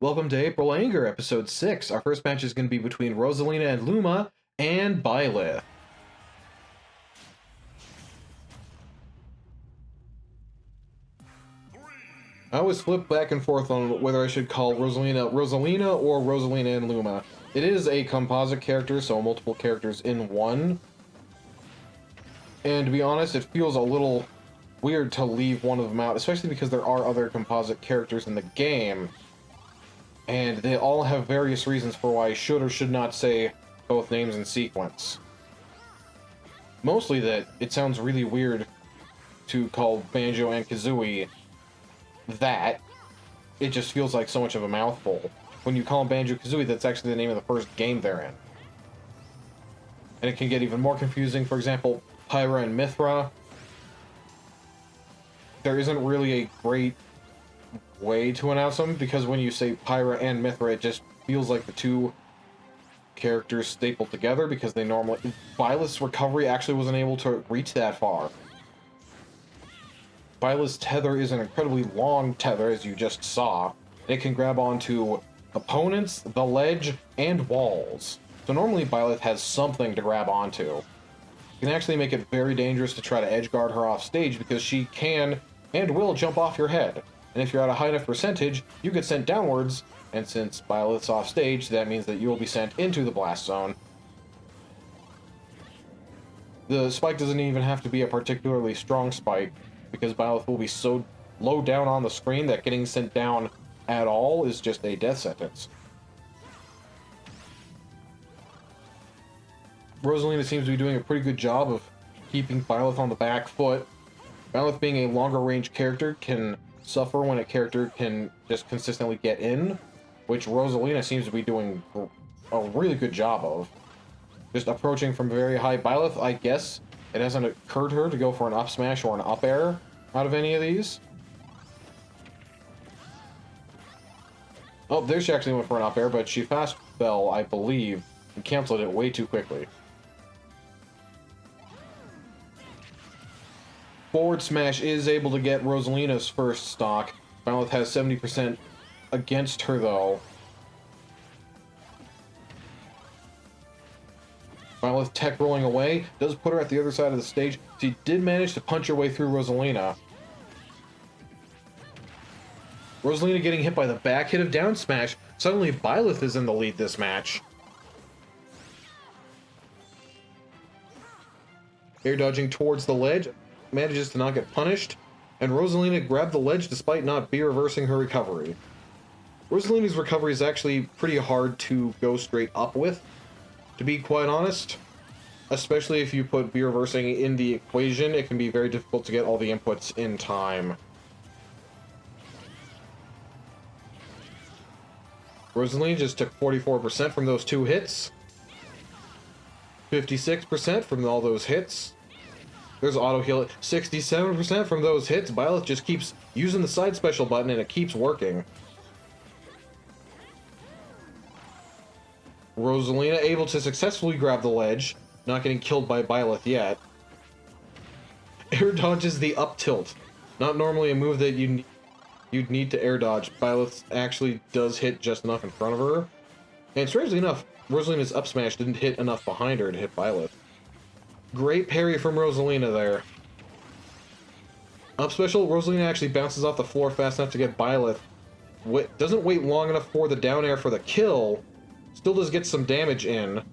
Welcome to April Anger, episode 6. Our first match is going to be between Rosalina and Luma and Byleth. I always flip back and forth on whether I should call Rosalina or Rosalina and Luma. It is a composite character, so multiple characters in one. And to be honest, it feels a little weird to leave one of them out, especially because there are other composite characters in the game. And they all have various reasons for why I should or should not say both names in sequence. Mostly that it sounds really weird to call Banjo and Kazooie that. It just feels like so much of a mouthful. When you call them Banjo-Kazooie, that's actually the name of the first game they're in. And it can get even more confusing. For example, Pyra and Mythra. There isn't really a great way to announce them, because when you say Pyra and Mythra, it just feels like the two characters stapled together, because they normally... Byleth's recovery actually wasn't able to reach that far. Byleth's tether is an incredibly long tether, as you just saw. It can grab onto opponents, the ledge, and walls. So normally Byleth has something to grab onto. It can actually make it very dangerous to try to edgeguard her off stage, because she can and will jump off your head. And if you're at a high enough percentage, you get sent downwards, and since Byleth's off stage, that means that you will be sent into the blast zone. The spike doesn't even have to be a particularly strong spike, because Byleth will be so low down on the screen that getting sent down at all is just a death sentence. Rosalina seems to be doing a pretty good job of keeping Byleth on the back foot. Byleth, being a longer range character, can suffer when a character can just consistently get in, which Rosalina seems to be doing a really good job of. Just approaching from very high. Byleth, I guess it hasn't occurred to her to go for an up smash or an up air out of any of these. Oh, there she actually went for an up air, but she fast fell, I believe, and canceled it way too quickly. Forward smash is able to get Rosalina's first stock. Byleth has 70% against her, though. Byleth tech rolling away does put her at the other side of the stage. She did manage to punch her way through Rosalina. Rosalina getting hit by the back hit of down smash. Suddenly Byleth is in the lead this match. Air dodging towards the ledge. Manages to not get punished, and Rosalina grabbed the ledge despite not B-reversing her recovery. Rosalina's recovery is actually pretty hard to go straight up with, to be quite honest. Especially if you put B-reversing in the equation, it can be very difficult to get all the inputs in time. Rosalina just took 44% from those two hits. 56% from all those hits. There's auto heal at 67% from those hits. Byleth just keeps using the side special button and it keeps working. Rosalina able to successfully grab the ledge, not getting killed by Byleth yet. Air dodges the up tilt. Not normally a move that you'd need to air dodge. Byleth actually does hit just enough in front of her. And strangely enough, Rosalina's up smash didn't hit enough behind her to hit Byleth. Great parry from Rosalina there. Up special, Rosalina actually bounces off the floor fast enough to get Byleth. Doesn't wait long enough for the down air for the kill. Still does get some damage in.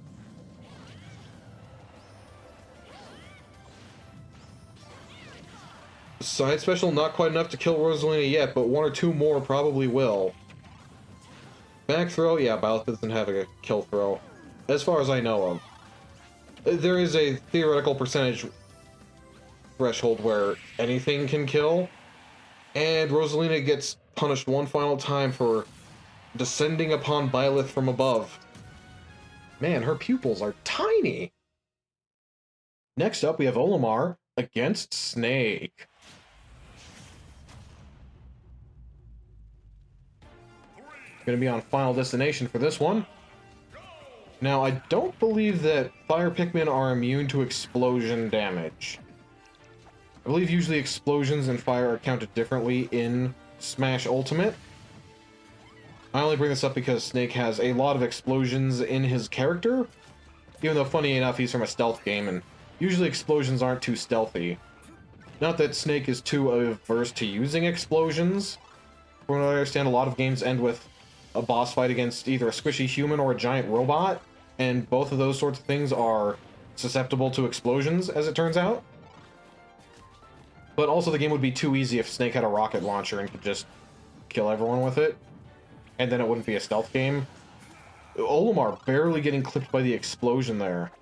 Side special, not quite enough to kill Rosalina yet, but one or two more probably will. Back throw, yeah, Byleth doesn't have a kill throw, as far as I know of. There is a theoretical percentage threshold where anything can kill, and Rosalina gets punished one final time for descending upon Byleth from above. Man, her pupils are tiny! Next up, we have Olimar against Snake. Gonna be on Final Destination for this one. Now, I don't believe that fire Pikmin are immune to explosion damage. I believe usually explosions and fire are counted differently in Smash Ultimate. I only bring this up because Snake has a lot of explosions in his character, even though, funny enough, he's from a stealth game, and usually explosions aren't too stealthy. Not that Snake is too averse to using explosions. From what I understand, a lot of games end with a boss fight against either a squishy human or a giant robot, and both of those sorts of things are susceptible to explosions, as it turns out. But also the game would be too easy if Snake had a rocket launcher and could just kill everyone with it, and then it wouldn't be a stealth game. Olimar barely getting clipped by the explosion there.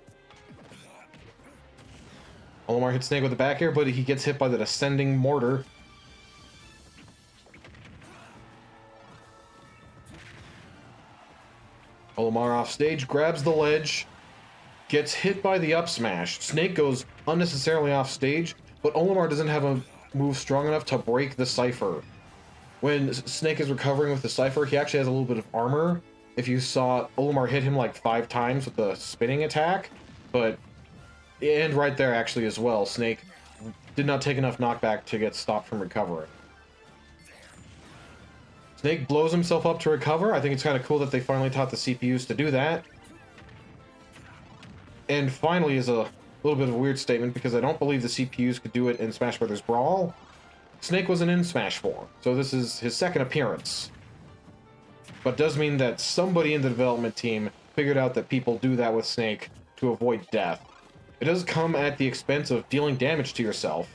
Olimar hits Snake with the back air, but he gets hit by the descending mortar. Olimar off stage, grabs the ledge, gets hit by the up smash. Snake goes unnecessarily off stage, but Olimar doesn't have a move strong enough to break the Cypher. When Snake is recovering with the Cypher, he actually has a little bit of armor. If you saw, Olimar hit him like 5 times with the spinning attack, but... And right there, actually, as well, Snake did not take enough knockback to get stopped from recovering. Snake blows himself up to recover. I think it's kind of cool that they finally taught the CPUs to do that. And finally is a little bit of a weird statement, because I don't believe the CPUs could do it in Smash Bros. Brawl. Snake wasn't in Smash 4, so this is his second appearance. But does mean that somebody in the development team figured out that people do that with Snake to avoid death. It does come at the expense of dealing damage to yourself.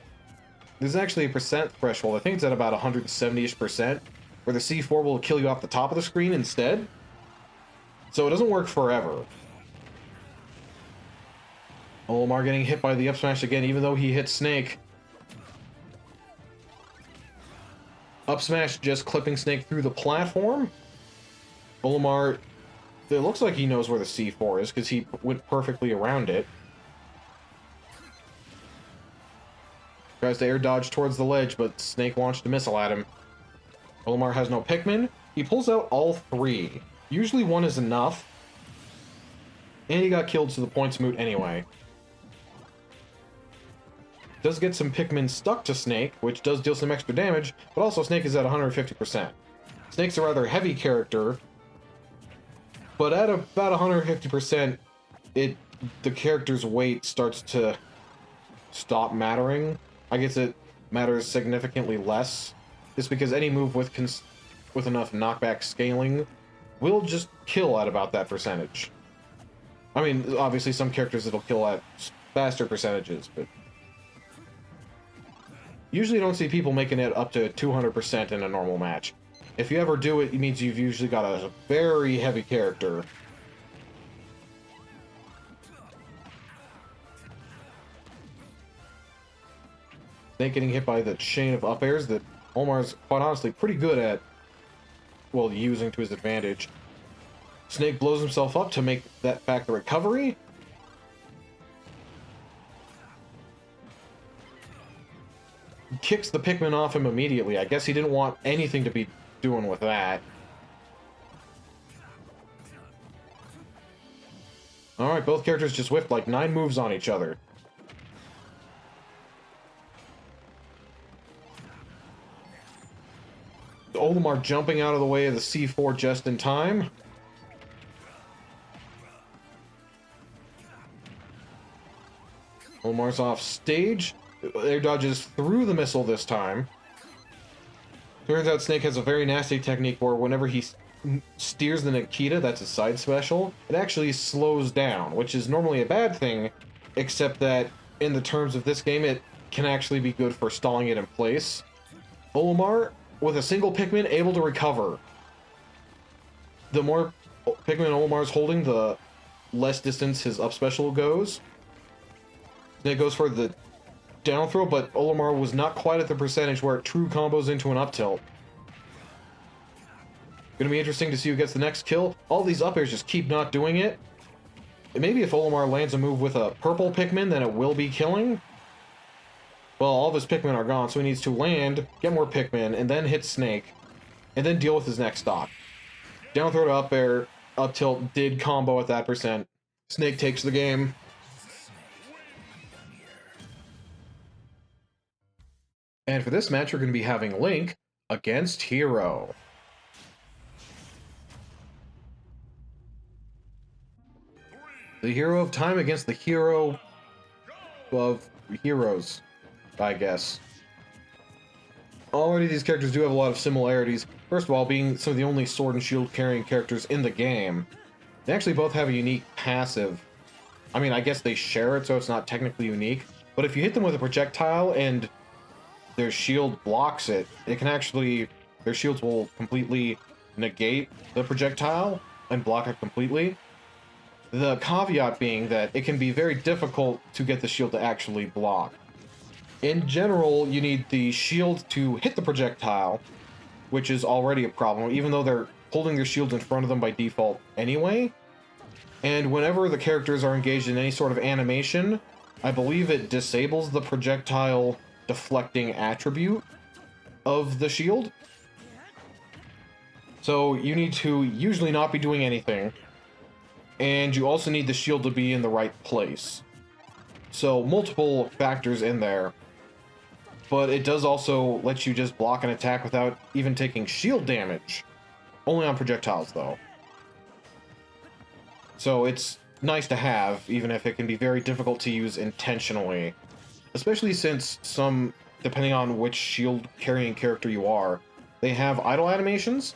There's actually a percent threshold, I think it's at about 170-ish%, where the C4 will kill you off the top of the screen instead. So it doesn't work forever. Olimar getting hit by the up smash again, even though he hit Snake. Up smash just clipping Snake through the platform. Olimar, it looks like he knows where the C4 is, because he went perfectly around it. Tries to air dodge towards the ledge, but Snake launched a missile at him. Olimar has no Pikmin. He pulls out all 3. Usually 1 is enough. And he got killed, so the point's moot anyway. Does get some Pikmin stuck to Snake, which does deal some extra damage, but also Snake is at 150%. Snake's a rather heavy character, but at about 150%, the character's weight starts to stop mattering. I guess it matters significantly less, just because any move with enough knockback scaling will just kill at about that percentage. I mean, obviously some characters it'll kill at faster percentages, but usually you don't see people making it up to 200% in a normal match. If you ever do it, it means you've usually got a very heavy character. Snake getting hit by the chain of up airs that Olimar's quite honestly pretty good at, well, using to his advantage. Snake blows himself up to make that back the recovery. Kicks the Pikmin off him immediately. I guess he didn't want anything to be doing with that. Alright, both characters just whiffed like 9 moves on each other. Olimar jumping out of the way of the C4 just in time. Olimar's off stage. Air dodges through the missile this time. Turns out Snake has a very nasty technique where whenever he steers the Nikita, that's a side special, it actually slows down, which is normally a bad thing, except that in the terms of this game, it can actually be good for stalling it in place. Olimar, with a single Pikmin, able to recover. The more Pikmin Olimar's holding, the less distance his up special goes. Snake goes for the down throw, but Olimar was not quite at the percentage where it true combos into an up tilt. Gonna be interesting to see who gets the next kill. All these up airs just keep not doing it. And maybe if Olimar lands a move with a purple Pikmin, then it will be killing. Well, all of his Pikmin are gone, so he needs to land, get more Pikmin, and then hit Snake, and then deal with his next stock. Down throw to up air, up tilt did combo at that percent. Snake takes the game. And for this match, we're going to be having Link against Hero. The hero of time against the hero of heroes, I guess. Already these characters do have a lot of similarities. First of all, being some of the only sword and shield carrying characters in the game, they actually both have a unique passive. I mean, I guess they share it, so it's not technically unique, but if you hit them with a projectile and their shield blocks it, it can actually, their shields will completely negate the projectile and block it completely. The caveat being that it can be very difficult to get the shield to actually block. In general, you need the shield to hit the projectile, which is already a problem, even though they're holding their shields in front of them by default anyway. And whenever the characters are engaged in any sort of animation, I believe it disables the projectile deflecting attribute of the shield. So you need to usually not be doing anything, and you also need the shield to be in the right place. So multiple factors in there, but it does also let you just block an attack without even taking shield damage. Only on projectiles, though. So it's nice to have, even if it can be very difficult to use intentionally. Especially since some, depending on which shield carrying character you are, they have idle animations.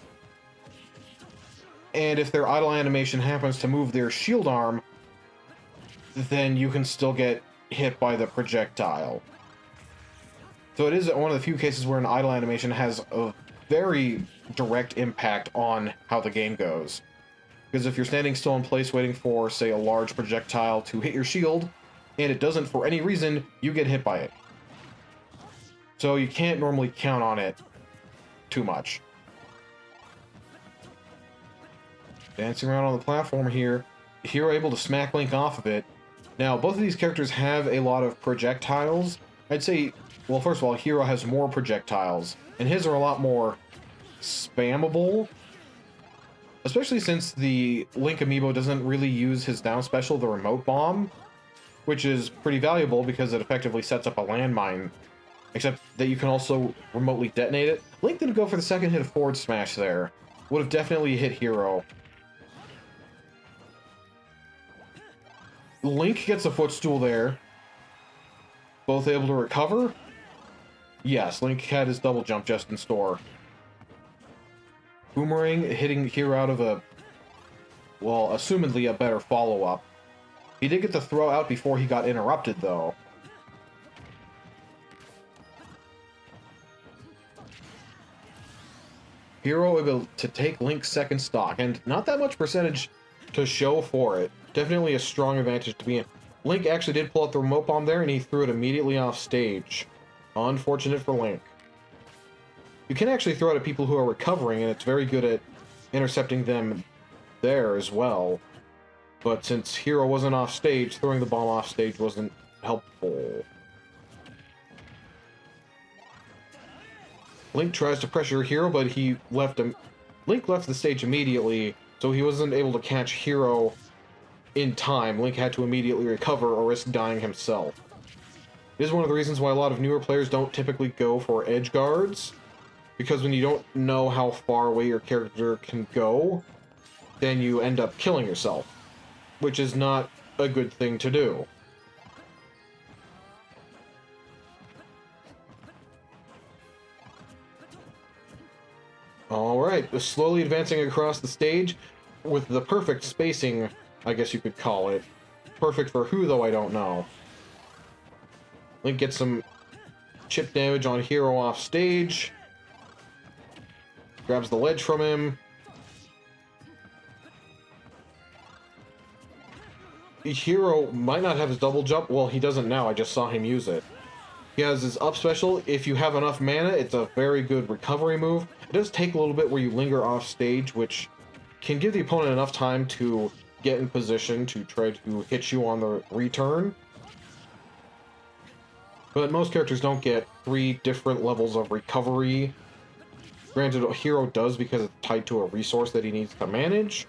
And if their idle animation happens to move their shield arm, then you can still get hit by the projectile. So it is one of the few cases where an idle animation has a very direct impact on how the game goes. Because if you're standing still in place waiting for, say, a large projectile to hit your shield, and it doesn't for any reason, you get hit by it. So you can't normally count on it too much. Dancing around on the platform here, hero able to smack Link off of it. Now, both of these characters have a lot of projectiles. I'd say, well, first of all, Hero has more projectiles, and his are a lot more spammable. Especially since the Link amiibo doesn't really use his down special, the remote bomb, which is pretty valuable because it effectively sets up a landmine, except that you can also remotely detonate it. Link didn't go for the second hit of forward smash there. Would have definitely hit Hero. Link gets a footstool there. Both able to recover? Yes, Link had his double jump just in store. Boomerang hitting Hero out of a, well, assumedly a better follow-up. He did get the throw out before he got interrupted, though. Hero able to take Link's second stock, and not that much percentage to show for it. Definitely a strong advantage to be in. Link actually did pull out the remote bomb there, and he threw it immediately off stage. Unfortunate for Link. You can actually throw it at people who are recovering, and it's very good at intercepting them there as well. But since Hero wasn't off stage, throwing the bomb off stage wasn't helpful. Link tries to pressure Hero, but he left him. Link left the stage immediately, so he wasn't able to catch Hero in time. Link had to immediately recover or risk dying himself. It is one of the reasons why a lot of newer players don't typically go for edge guards, because when you don't know how far away your character can go, then you end up killing yourself, which is not a good thing to do. Alright, slowly advancing across the stage with the perfect spacing, I guess you could call it. Perfect for who, though, I don't know. Link gets some chip damage on Hero off stage. Grabs the ledge from him. Hero might not have his double jump. Well, he doesn't now. I just saw him use it. He has his up special. If you have enough mana, it's a very good recovery move. It does take a little bit where you linger off stage, which can give the opponent enough time to get in position to try to hit you on the return. But most characters don't get 3 different levels of recovery. Granted, a Hero does because it's tied to a resource that he needs to manage.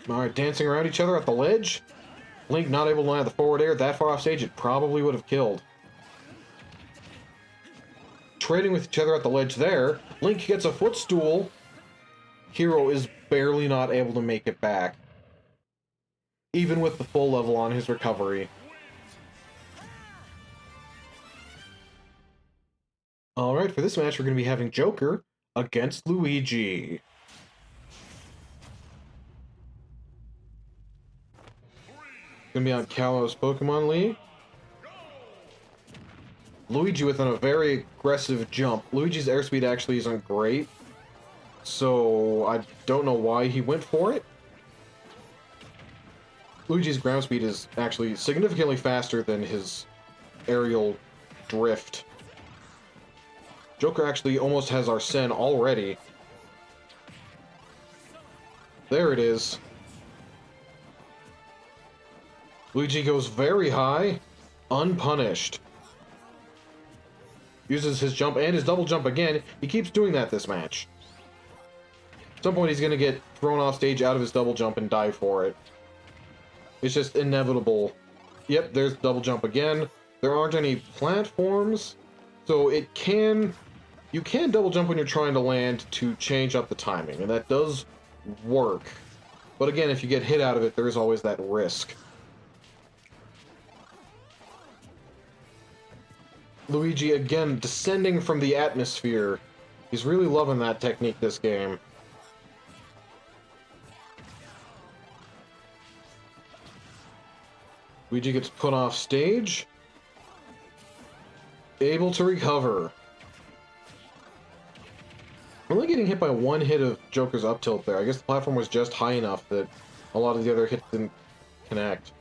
Alright, dancing around each other at the ledge. Link not able to land the forward air that far off stage, it probably would have killed. trading with each other at the ledge there. Link gets a footstool. Hero is barely not able to make it back, even with the full level on his recovery. Alright, for this match we're going to be having Joker against Luigi. Gonna be on Kalos Pokemon League. Luigi with a very aggressive jump. Luigi's airspeed actually isn't great, so I don't know why he went for it. Luigi's ground speed is actually significantly faster than his aerial drift. Joker actually almost has Arsene already. There it is. Luigi goes very high, unpunished. Uses his jump and his double jump again. He keeps doing that this match. At some point he's going to get thrown off stage out of his double jump and die for it. It's just inevitable. Yep, there's double jump again. There aren't any platforms, so you can double jump when you're trying to land to change up the timing, and that does work. But again, if you get hit out of it, there is always that risk. Luigi, again, descending from the atmosphere. He's really loving that technique this game. Luigi gets put off stage. Able to recover. Only getting hit by one hit of Joker's up tilt there. I guess the platform was just high enough that a lot of the other hits didn't connect.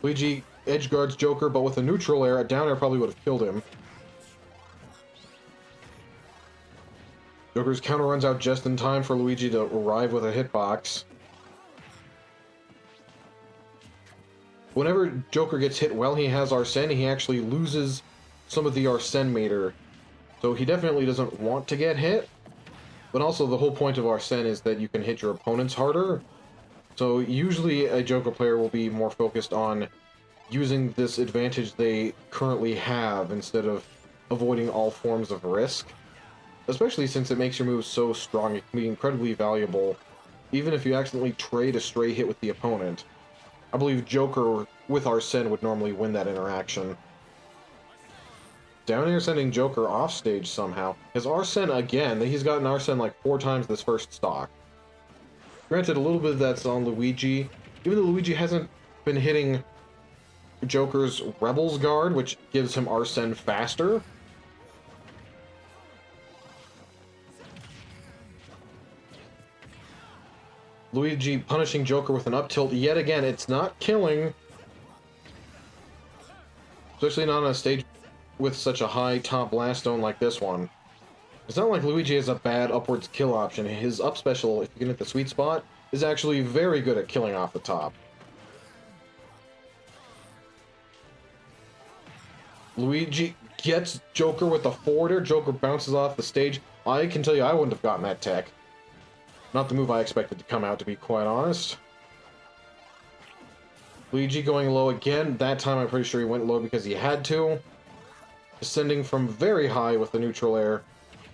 Luigi edge guards Joker, but with a neutral air, a down air probably would have killed him. Joker's counter runs out just in time for Luigi to arrive with a hitbox. Whenever Joker gets hit while he has Arsene, he actually loses some of the Arsene meter. So he definitely doesn't want to get hit. But also the whole point of Arsene is that you can hit your opponents harder. So usually a Joker player will be more focused on using this advantage they currently have instead of avoiding all forms of risk. Especially since it makes your moves so strong, it can be incredibly valuable, even if you accidentally trade a stray hit with the opponent. I believe Joker with Arsene would normally win that interaction. Down air sending Joker off stage somehow. His Arsene again, he's gotten Arsene like 4 times this first stock. Granted, a little bit of that's on Luigi. Even though Luigi hasn't been hitting Joker's Rebel's Guard, which gives him Arsene faster. Luigi punishing Joker with an up tilt yet again. It's not killing. Especially not on a stage with such a high top blast zone like this one. It's not like Luigi has a bad upwards kill option. His up special, if you can hit the sweet spot, is actually very good at killing off the top. Luigi gets Joker with the forwarder. Joker bounces off the stage. I can tell you I wouldn't have gotten that tech. Not the move I expected to come out, to be quite honest. Luigi going low again. That time I'm pretty sure he went low because he had to. Descending from very high with the neutral air.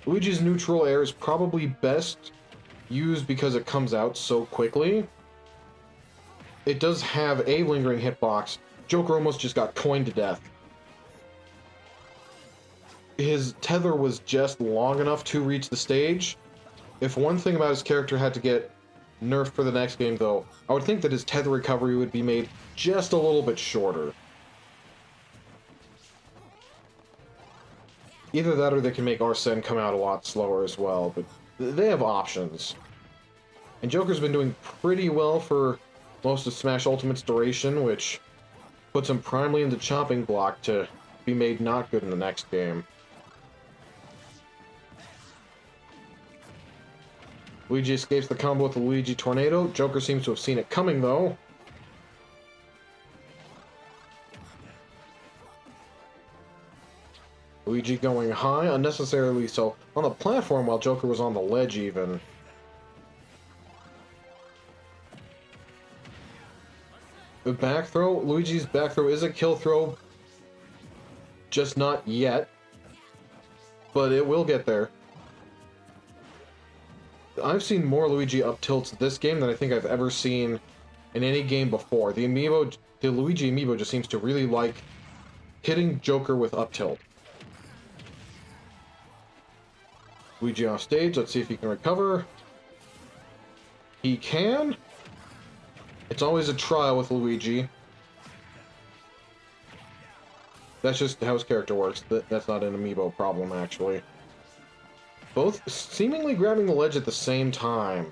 Luigi's neutral air is probably best used because it comes out so quickly. It does have a lingering hitbox. Joker almost just got coined to death. His tether was just long enough to reach the stage. If one thing about his character had to get nerfed for the next game, though, I would think that his tether recovery would be made just a little bit shorter. Either that or they can make Arsene come out a lot slower as well, but they have options. And Joker's been doing pretty well for most of Smash Ultimate's duration, which puts him primarily in the chopping block to be made not good in the next game. Luigi escapes the combo with the Luigi Tornado. Joker seems to have seen it coming, though. Luigi going high, unnecessarily so, on the platform while Joker was on the ledge, even. The back throw. Luigi's back throw is a kill throw. Just not yet. But it will get there. I've seen more Luigi up tilts this game than I think I've ever seen in any game before. The Luigi amiibo just seems to really like hitting Joker with up tilt. Luigi off stage. Let's see if he can recover. He can. It's always a trial with Luigi. That's just how his character works. That's not an amiibo problem, actually. Both seemingly grabbing the ledge at the same time.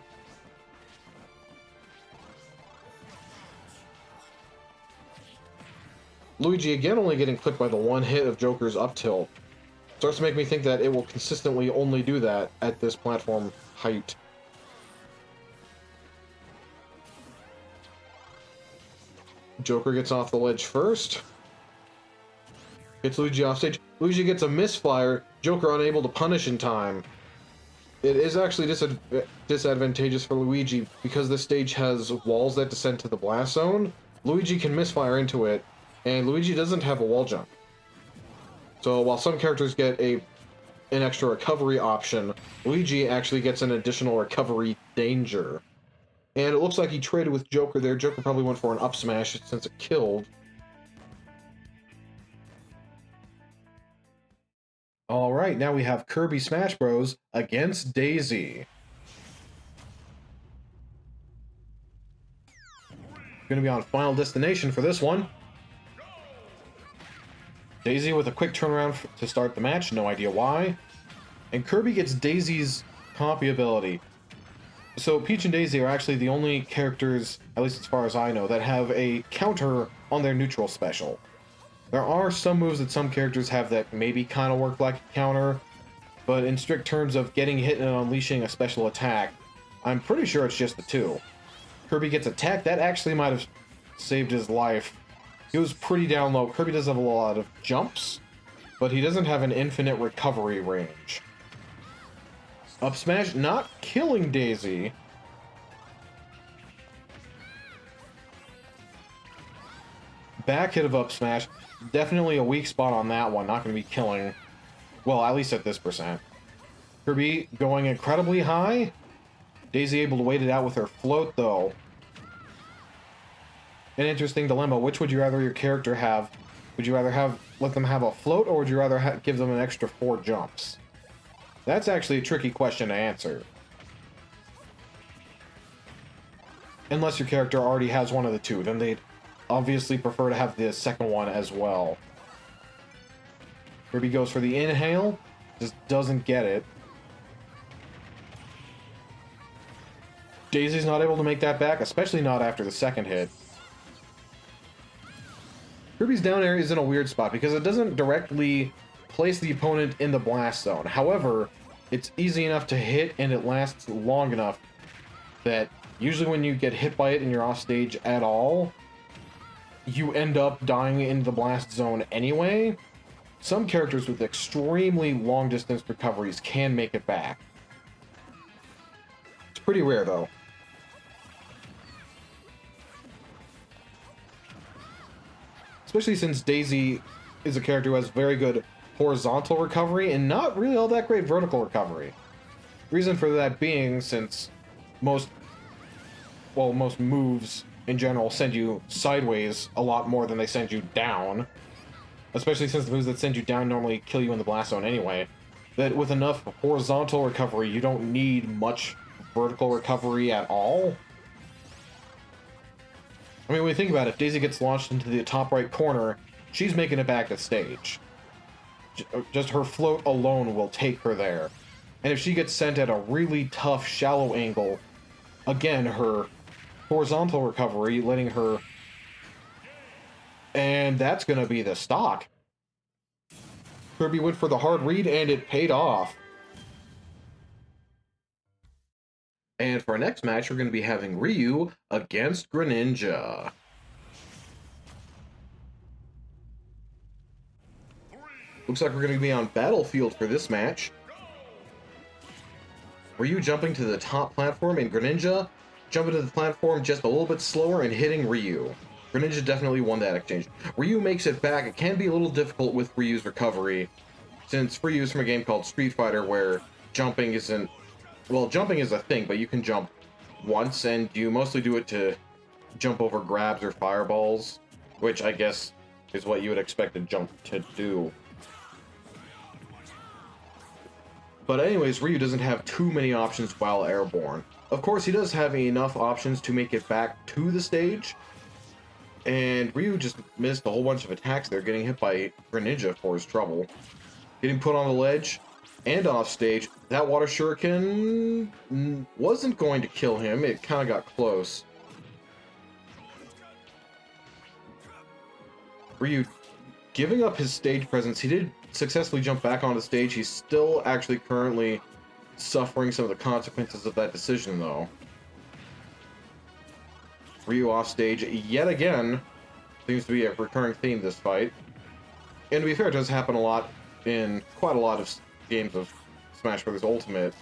Luigi again only getting clipped by the one hit of Joker's up tilt. Starts to make me think that it will consistently only do that at this platform height. Joker gets off the ledge first. Gets Luigi off stage. Luigi gets a misfire. Joker unable to punish in time. It is actually disadvantageous for Luigi because this stage has walls that descend to the blast zone. Luigi can misfire into it, and Luigi doesn't have a wall jump. So while some characters get an extra recovery option, Luigi actually gets an additional recovery danger. And it looks like he traded with Joker there. Joker probably went for an up smash since it killed. Alright, now we have Kirby Smash Bros. Against Daisy. Gonna be on Final Destination for this one. Daisy with a quick turnaround to start the match, no idea why. And Kirby gets Daisy's copy ability. So Peach and Daisy are actually the only characters, at least as far as I know, that have a counter on their neutral special. There are some moves that some characters have that maybe kind of work like a counter, but in strict terms of getting hit and unleashing a special attack, I'm pretty sure it's just the two. Kirby gets attacked, that actually might have saved his life. He was pretty down low. Kirby does have a lot of jumps, but he doesn't have an infinite recovery range. Up smash, not killing Daisy. Back hit of up smash. Definitely a weak spot on that one. Not going to be killing. Well, at least at this percent. Kirby going incredibly high. Daisy able to wait it out with her float, though. An interesting dilemma. Which would you rather your character have? Would you rather let them have a float, or would you rather give them an extra 4 jumps? That's actually a tricky question to answer. Unless your character already has one of the two, then they'd obviously prefer to have the second one as well. Kirby goes for the inhale, just doesn't get it. Daisy's not able to make that back, especially not after the second hit. Kirby's down air is in a weird spot because it doesn't directly place the opponent in the blast zone. However, it's easy enough to hit and it lasts long enough that usually when you get hit by it and you're off stage at all, you end up dying in the blast zone anyway. Some characters with extremely long distance recoveries can make it back. It's pretty rare though. Especially since Daisy is a character who has very good horizontal recovery and not really all that great vertical recovery. Reason for that being since most moves in general send you sideways a lot more than they send you down. Especially since the moves that send you down normally kill you in the blast zone anyway. That with enough horizontal recovery, you don't need much vertical recovery at all. I mean, when you think about it, if Daisy gets launched into the top right corner, she's making it back to stage. Just her float alone will take her there. And if she gets sent at a really tough, shallow angle, again, her horizontal recovery, letting her... And that's going to be the stock. Kirby went for the hard read, and it paid off. And for our next match, we're going to be having Ryu against Greninja. Looks like we're going to be on Battlefield for this match. Ryu jumping to the top platform, and Greninja jumping to the platform just a little bit slower and hitting Ryu. Greninja definitely won that exchange. Ryu makes it back. It can be a little difficult with Ryu's recovery, since Ryu's from a game called Street Fighter where jumping isn't... Well, jumping is a thing, but you can jump once, and you mostly do it to jump over grabs or fireballs, which I guess is what you would expect a jump to do. But anyways, Ryu doesn't have too many options while airborne. Of course, he does have enough options to make it back to the stage, and Ryu just missed a whole bunch of attacks there, getting hit by Greninja for his trouble. Getting put on the ledge and off stage. That water shuriken wasn't going to kill him, it kind of got close. Ryu giving up his stage presence. He did successfully jump back on the stage. He's still actually currently suffering some of the consequences of that decision, though. Ryu off stage yet again. Seems to be a recurring theme this fight. And to be fair, it does happen a lot in quite a lot of games of Smash Bros. Ultimate.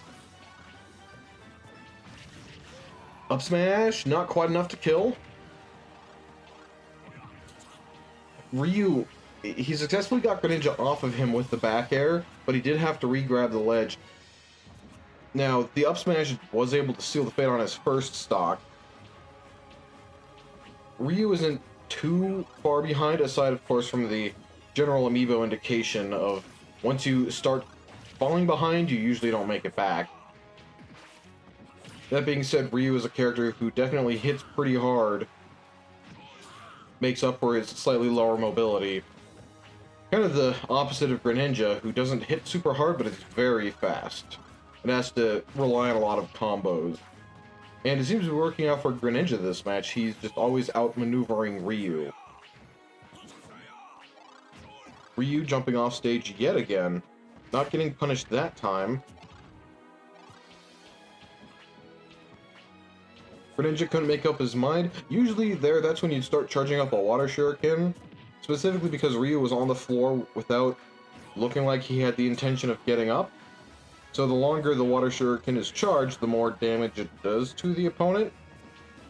Up smash, not quite enough to kill. Ryu, he successfully got Greninja off of him with the back air, but he did have to re-grab the ledge. Now, the up smash was able to seal the fate on his first stock. Ryu isn't too far behind, aside of course from the general amiibo indication of once you start falling behind, you usually don't make it back. That being said, Ryu is a character who definitely hits pretty hard, makes up for his slightly lower mobility. Kind of the opposite of Greninja, who doesn't hit super hard, but is very fast. It has to rely on a lot of combos. And it seems to be working out for Greninja this match. He's just always outmaneuvering Ryu. Ryu jumping off stage yet again. Not getting punished that time. Greninja couldn't make up his mind. Usually that's when you'd start charging up a water shuriken. Specifically because Ryu was on the floor without looking like he had the intention of getting up. So the longer the water shuriken is charged, the more damage it does to the opponent.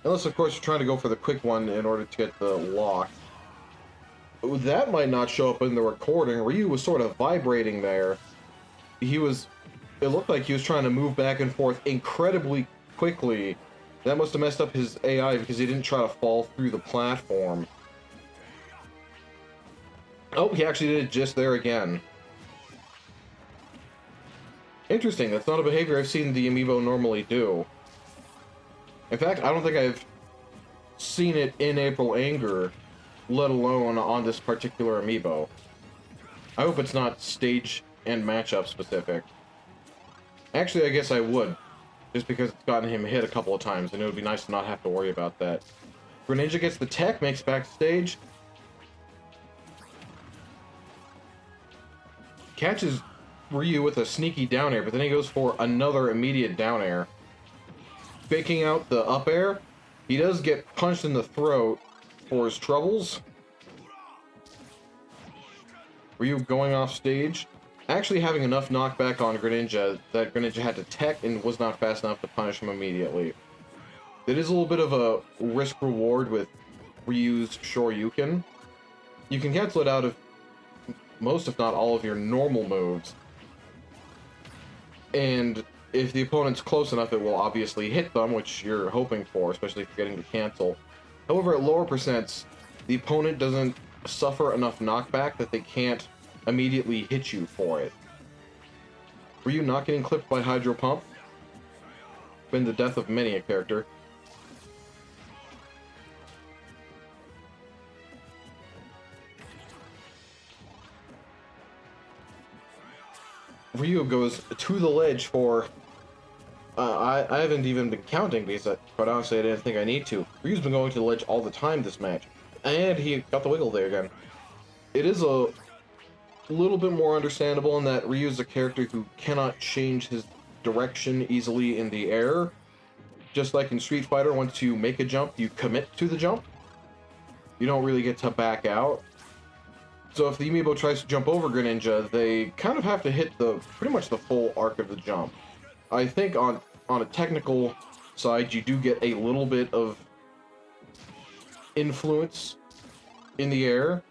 Unless, of course, you're trying to go for the quick one in order to get the lock. That might not show up in the recording. Ryu was sort of vibrating there. It looked like he was trying to move back and forth incredibly quickly. That must have messed up his AI because he didn't try to fall through the platform. Oh, he actually did it just there again. Interesting, that's not a behavior I've seen the amiibo normally do. In fact, I don't think I've seen it in April Anger, let alone on this particular amiibo. I hope it's not stage and matchup specific. Actually, I guess I would, just because it's gotten him hit a couple of times, and it would be nice to not have to worry about that. Greninja gets the tech, makes backstage. Catches Ryu with a sneaky down air, but then he goes for another immediate down air. Faking out the up air. He does get punched in the throat for his troubles. Ryu going off stage. Actually having enough knockback on Greninja that Greninja had to tech and was not fast enough to punish him immediately. It is a little bit of a risk-reward with Ryu's Shoryuken. You can cancel it out of most, if not all, of your normal moves. And if the opponent's close enough, it will obviously hit them, which you're hoping for, especially if you're getting to cancel. However, at lower percents, the opponent doesn't suffer enough knockback that they can't immediately hit you for it. Ryu not getting clipped by Hydro Pump? Been the death of many a character. Ryu goes to the ledge for... I haven't even been counting because, quite honestly, I didn't think I need to. Ryu's been going to the ledge all the time this match. And he got the wiggle there again. It is a little bit more understandable in that Ryu's a character who cannot change his direction easily in the air. Just like in Street Fighter, once you make a jump, you commit to the jump. You don't really get to back out. So if the amiibo tries to jump over Greninja, they kind of have to hit pretty much the full arc of the jump. I think on a technical side, you do get a little bit of influence in the air.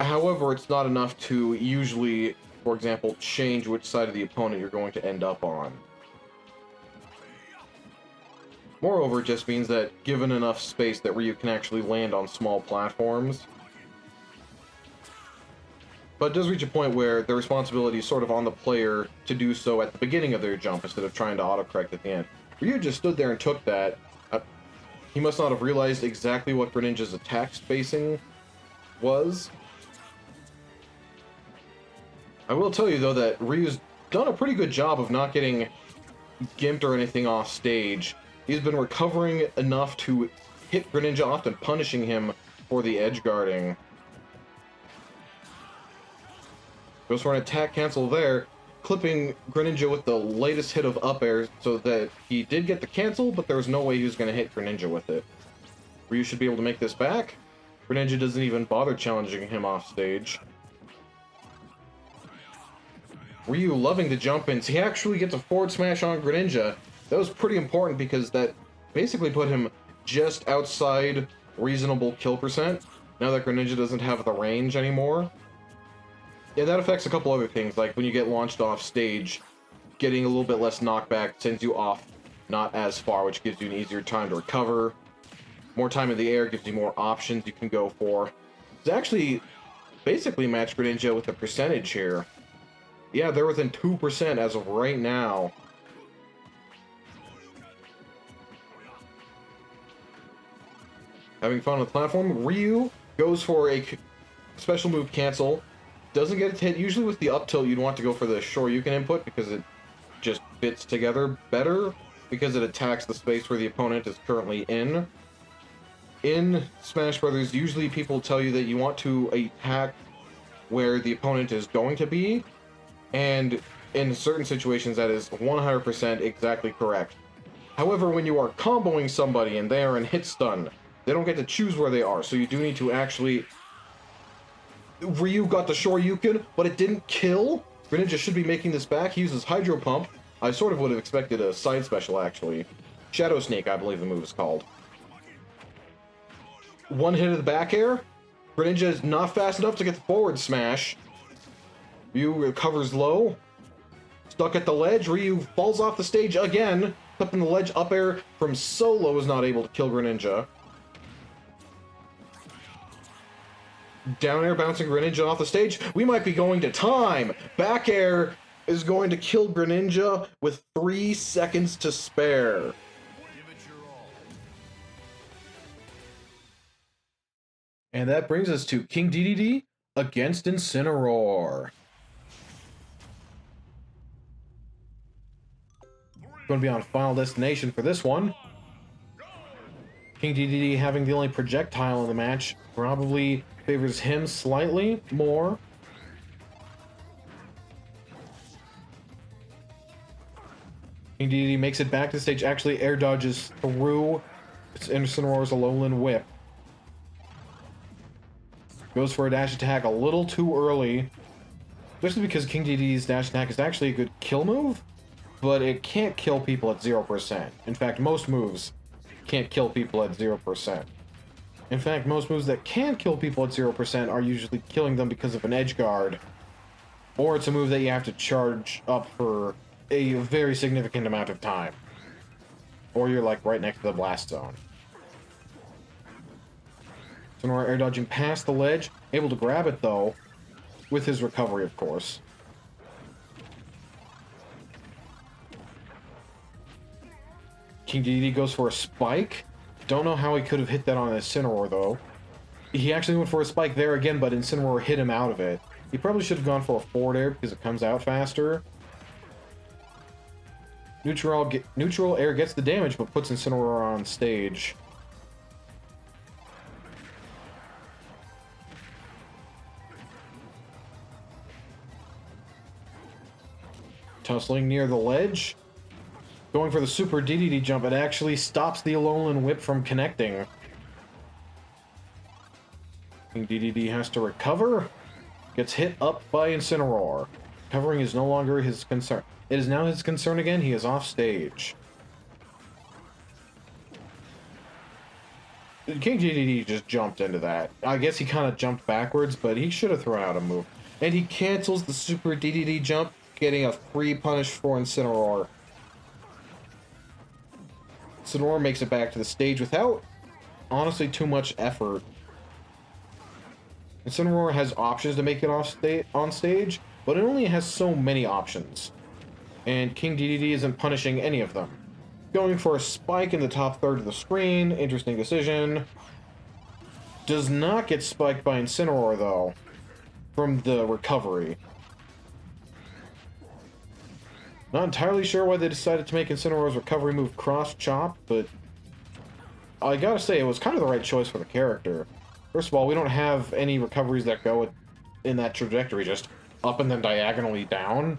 However, it's not enough to usually, for example, change which side of the opponent you're going to end up on. Moreover, it just means that given enough space that Ryu can actually land on small platforms. But it does reach a point where the responsibility is sort of on the player to do so at the beginning of their jump instead of trying to autocorrect at the end. Ryu just stood there and took that. He must not have realized exactly what Greninja's attack spacing was. I will tell you, though, that Ryu's done a pretty good job of not getting gimped or anything off stage. He's been recovering enough to hit Greninja, often punishing him for the edge guarding. Goes for an attack cancel there, clipping Greninja with the latest hit of up air so that he did get the cancel, but there was no way he was going to hit Greninja with it. Ryu should be able to make this back. Greninja doesn't even bother challenging him off stage. Ryu loving the jump-ins. He actually gets a forward smash on Greninja. That was pretty important because that basically put him just outside reasonable kill percent, now that Greninja doesn't have the range anymore. Yeah, that affects a couple other things, like when you get launched off stage, getting a little bit less knockback sends you off not as far, which gives you an easier time to recover. More time in the air gives you more options you can go for. It's actually basically matched Greninja with the percentage here. Yeah, they're within 2% as of right now. Having fun on the platform, Ryu goes for a special move cancel. Doesn't get it hit. Usually with the up tilt, you'd want to go for the Shoryuken input because it just fits together better because it attacks the space where the opponent is currently in. In Smash Brothers, usually people tell you that you want to attack where the opponent is going to be, and in certain situations that is 100% exactly correct. However, when you are comboing somebody and they are in hit stun, they don't get to choose where they are, so you do need to actually... Ryu got the Shoryuken, but it didn't kill. Greninja should be making this back. He uses Hydro Pump. I sort of would have expected a side special, actually. Shadow Snake, I believe the move is called. One hit of the back air. Greninja is not fast enough to get the forward smash. Ryu recovers low. Stuck at the ledge. Ryu falls off the stage again. Up in the ledge up air from so low is not able to kill Greninja. Down air bouncing Greninja off the stage. We might be going to time. Back air is going to kill Greninja with 3 seconds to spare. And that brings us to King Dedede against Incineroar. Going to be on Final Destination for this one. King Dedede having the only projectile in the match probably favors him slightly more. King Dedede makes it back to the stage, actually air dodges through Incineroar's Alolan Whip. Goes for a dash attack a little too early, especially because King Dedede's dash attack is actually a good kill move, but it can't kill people at 0%. In fact, most moves can't kill people at 0%. In fact, most moves that can kill people at 0% are usually killing them because of an edge guard, or it's a move that you have to charge up for a very significant amount of time, or you're like right next to the blast zone. Incineroar air dodging past the ledge, able to grab it though, with his recovery of course. King Dedede goes for a spike. Don't know how he could have hit that on Incineroar though. He actually went for a spike there again, but Incineroar hit him out of it. He probably should have gone for a forward air because it comes out faster. Neutral air gets the damage, but puts Incineroar on stage. Tussling near the ledge. Going for the Super Dedede jump, it actually stops the Alolan Whip from connecting. King Dedede has to recover. Gets hit up by Incineroar. Recovering is no longer his concern. It is now his concern again. He is off stage. King Dedede just jumped into that. I guess he kind of jumped backwards, but he should have thrown out a move. And he cancels the Super Dedede jump, getting a free punish for Incineroar. Incineroar makes it back to the stage without, honestly, too much effort. Incineroar has options to make it on stage, but it only has so many options. And King Dedede isn't punishing any of them. Going for a spike in the top third of the screen, interesting decision. Does not get spiked by Incineroar, though, from the recovery. Not entirely sure why they decided to make Incineroar's recovery move cross-chop, but I gotta say, it was kind of the right choice for the character. First of all, we don't have any recoveries that go in that trajectory, just up and then diagonally down.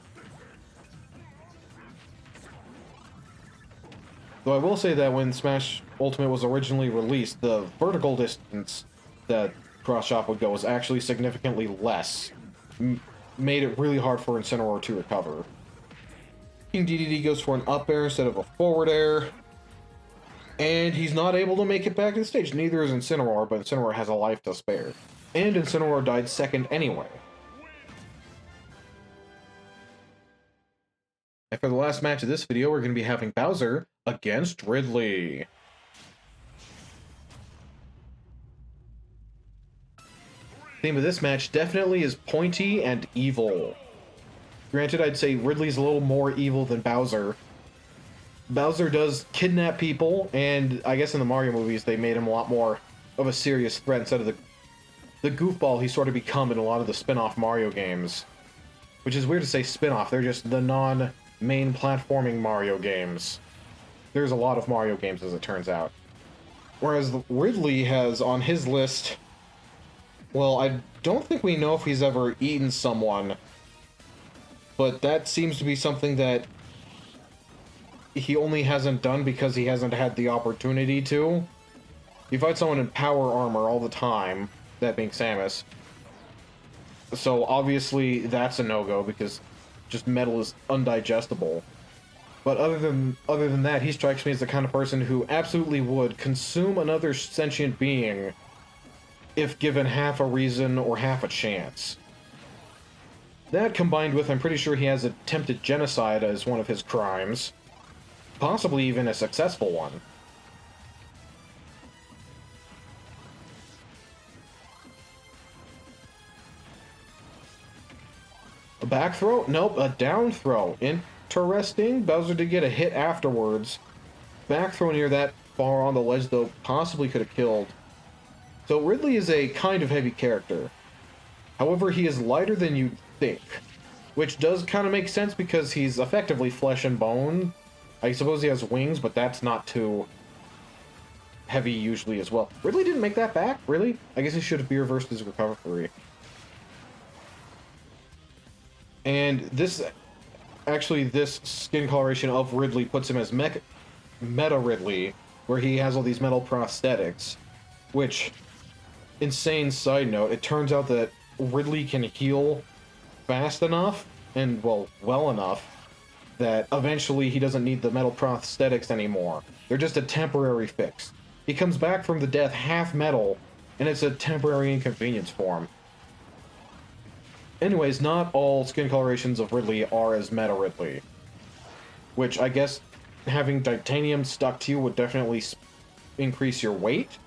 Though I will say that when Smash Ultimate was originally released, the vertical distance that cross-chop would go was actually significantly less. Made it really hard for Incineroar to recover. King Dedede goes for an up air instead of a forward air. And he's not able to make it back to the stage. Neither is Incineroar, but Incineroar has a life to spare. And Incineroar died second anyway. And for the last match of this video, we're going to be having Bowser against Ridley. Theme of this match definitely is pointy and evil. Granted, I'd say Ridley's a little more evil than Bowser. Bowser does kidnap people, and I guess in the Mario movies they made him a lot more of a serious threat instead of the goofball he's sort of become in a lot of the spin-off Mario games. Which is weird to say spin-off, they're just the non-main platforming Mario games. There's a lot of Mario games, as it turns out. Whereas Ridley has on his list... Well, I don't think we know if he's ever eaten someone, but that seems to be something that he only hasn't done because he hasn't had the opportunity to. You fight someone in power armor all the time, that being Samus. So obviously that's a no-go because just metal is undigestible. But other than that, he strikes me as the kind of person who absolutely would consume another sentient being if given half a reason or half a chance. That combined with, I'm pretty sure he has attempted genocide as one of his crimes. Possibly even a successful one. A back throw? Nope, a down throw. Interesting. Bowser did get a hit afterwards. Back throw near that far on the ledge, though, possibly could have killed. So Ridley is a kind of heavy character. However, he is lighter than you'd think. Which does kind of make sense because he's effectively flesh and bone. I suppose he has wings, but that's not too heavy usually as well. Ridley didn't make that back? Really? I guess he should have reversed his recovery. And this skin coloration of Ridley puts him as Meta Ridley, where he has all these metal prosthetics. Which, insane side note, it turns out that Ridley can heal fast enough, and well enough, that eventually he doesn't need the metal prosthetics anymore. They're just a temporary fix. He comes back from the death half metal, and it's a temporary inconvenience for him. Anyways, not all skin colorations of Ridley are as Meta Ridley. Which I guess having titanium stuck to you would definitely increase your weight.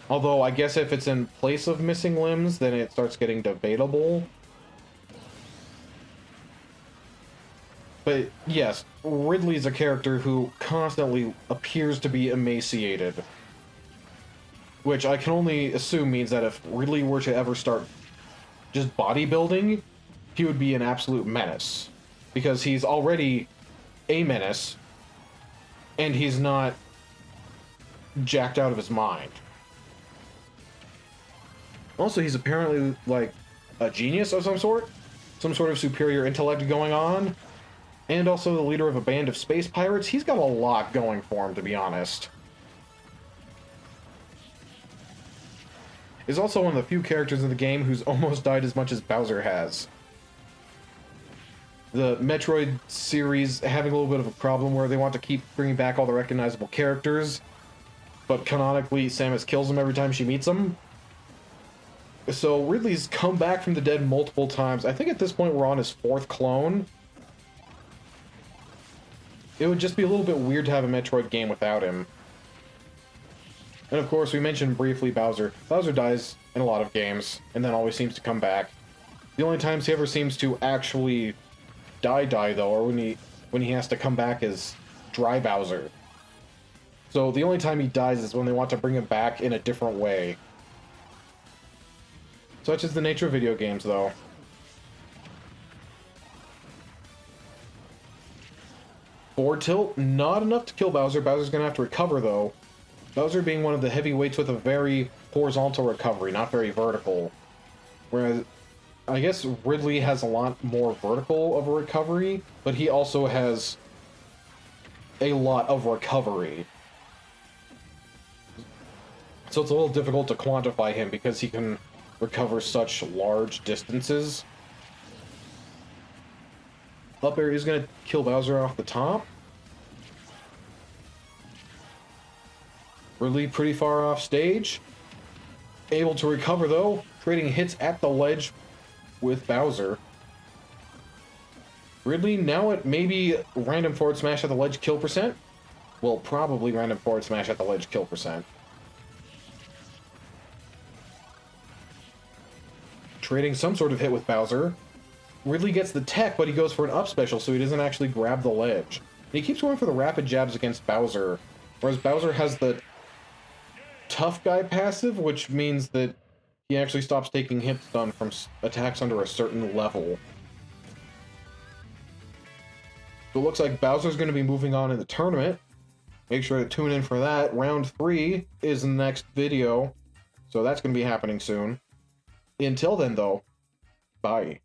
Although I guess if it's in place of missing limbs, then it starts getting debatable. But yes, Ridley's a character who constantly appears to be emaciated. Which I can only assume means that if Ridley were to ever start just bodybuilding, he would be an absolute menace. Because he's already a menace, and he's not jacked out of his mind. Also, he's apparently, like, a genius of some sort. Some sort of superior intellect going on. And also the leader of a band of space pirates. He's got a lot going for him, to be honest. He's also one of the few characters in the game who's almost died as much as Bowser has. The Metroid series having a little bit of a problem where they want to keep bringing back all the recognizable characters. but canonically Samus kills him every time she meets him. So Ridley's come back from the dead multiple times. I think at this point we're on his 4th clone. It would just be a little bit weird to have a Metroid game without him. And of course, we mentioned briefly Bowser. Bowser dies in a lot of games, and then always seems to come back. The only times he ever seems to actually die, though, are when he has to come back as Dry Bowser. So the only time he dies is when they want to bring him back in a different way. Such is the nature of video games, though. Forward tilt, not enough to kill Bowser. Bowser's gonna have to recover, though. Bowser being one of the heavyweights with a very horizontal recovery, not very vertical. Whereas, I guess Ridley has a lot more vertical of a recovery, but he also has a lot of recovery. So it's a little difficult to quantify him because he can recover such large distances. Up air is going to kill Bowser off the top. Ridley pretty far off stage. Able to recover though, trading hits at the ledge with Bowser. Ridley now at maybe random forward smash at the ledge kill percent. Well, probably random forward smash at the ledge kill percent. Trading some sort of hit with Bowser. Ridley gets the tech, but he goes for an up special, so he doesn't actually grab the ledge. And he keeps going for the rapid jabs against Bowser, whereas Bowser has the tough guy passive, which means that he actually stops taking hit stun from attacks under a certain level. So it looks like Bowser's going to be moving on in the tournament. Make sure to tune in for that. Round 3 is the next video, so that's going to be happening soon. Until then, though, bye.